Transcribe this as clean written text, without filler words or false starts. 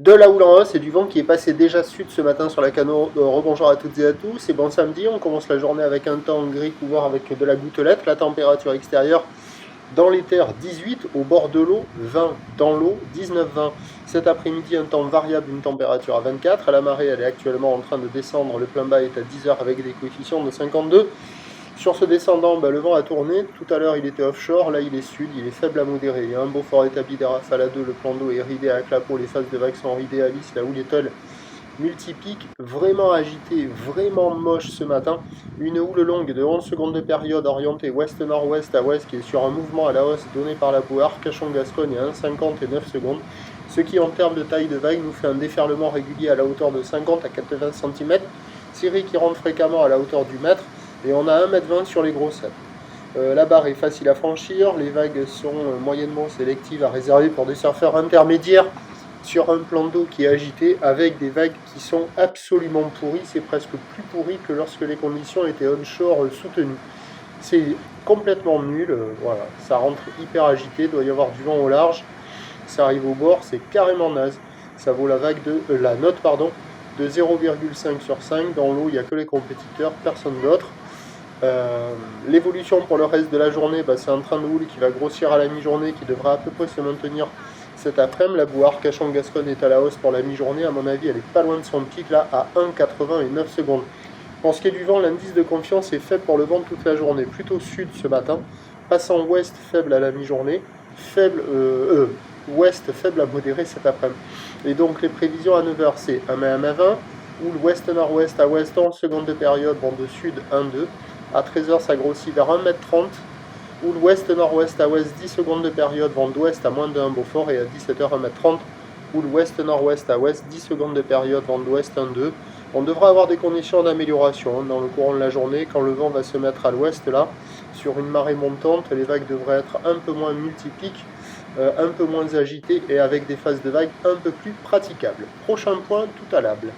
De la houle en hausse et du vent qui est passé déjà sud ce matin sur la Cano. Rebonjour à toutes et à tous, c'est bon samedi, on commence la journée avec un temps gris couvert avec de la gouttelette, la température extérieure dans les terres 18, au bord de l'eau 20, dans l'eau 19-20. Cet après-midi un temps variable, une température à 24, à la marée elle est actuellement en train de descendre, le plein bas est à 10 heures avec des coefficients de 52. Sur ce descendant, le vent a tourné. Tout à l'heure, il était offshore. Là, il est sud. Il est faible à modéré. Il y a un beau fort établi des rafales à 2. Le plan d'eau est ridé à clapot. Les phases de vagues sont ridées à lisse. La houle étole multipique. Vraiment agité, vraiment moche ce matin. Une houle longue de 11 secondes de période orientée ouest-nord-ouest à ouest qui est sur un mouvement à la hausse donné par la boue Arcachon-Gascogne à 1,50 et 9 secondes. Ce qui, en termes de taille de vague, nous fait un déferlement régulier à la hauteur de 50 à 80 cm. Série qui rentre fréquemment à la hauteur du mètre. Et on a 1,20 m sur les gros sables. La barre est facile à franchir, les vagues sont moyennement sélectives à réserver pour des surfeurs intermédiaires sur un plan d'eau qui est agité avec des vagues qui sont absolument pourries. C'est presque plus pourri que lorsque les conditions étaient onshore soutenues. C'est complètement nul, voilà, ça rentre hyper agité, il doit y avoir du vent au large, ça arrive au bord, c'est carrément naze. Ça vaut la note de 0,5 sur 5. Dans l'eau, il n'y a que les compétiteurs, personne d'autre. L'évolution pour le reste de la journée, c'est un train de houle qui va grossir à la mi-journée, qui devra à peu près se maintenir cet après-midi. La boue Arcachon-Gascogne est à la hausse pour la mi-journée. À mon avis, elle est pas loin de son pic, là, à 1,80 et 9 secondes. Pour ce qui est du vent, l'indice de confiance est faible pour le vent toute la journée. Plutôt sud ce matin, passant ouest faible à la mi-journée, ouest faible à modéré cet après-midi. Et donc les prévisions à 9h, c'est 1 à 20, ou l'ouest-nord-ouest à ouest en seconde de période, vent de sud 1-2. À 13h, ça grossit vers 1,30 m, ou l'ouest-nord-ouest à ouest 10 secondes de période, vent d'ouest à moins de 1 Beaufort, et à 17h, 1,30 m, ou l'ouest-nord-ouest à ouest 10 secondes de période, vent d'ouest 1,2. On devra avoir des conditions d'amélioration dans le courant de la journée, quand le vent va se mettre à l'ouest, là, sur une marée montante, les vagues devraient être un peu moins multipliques, un peu moins agitées, et avec des phases de vagues un peu plus praticables. Prochain point, tout à l'able.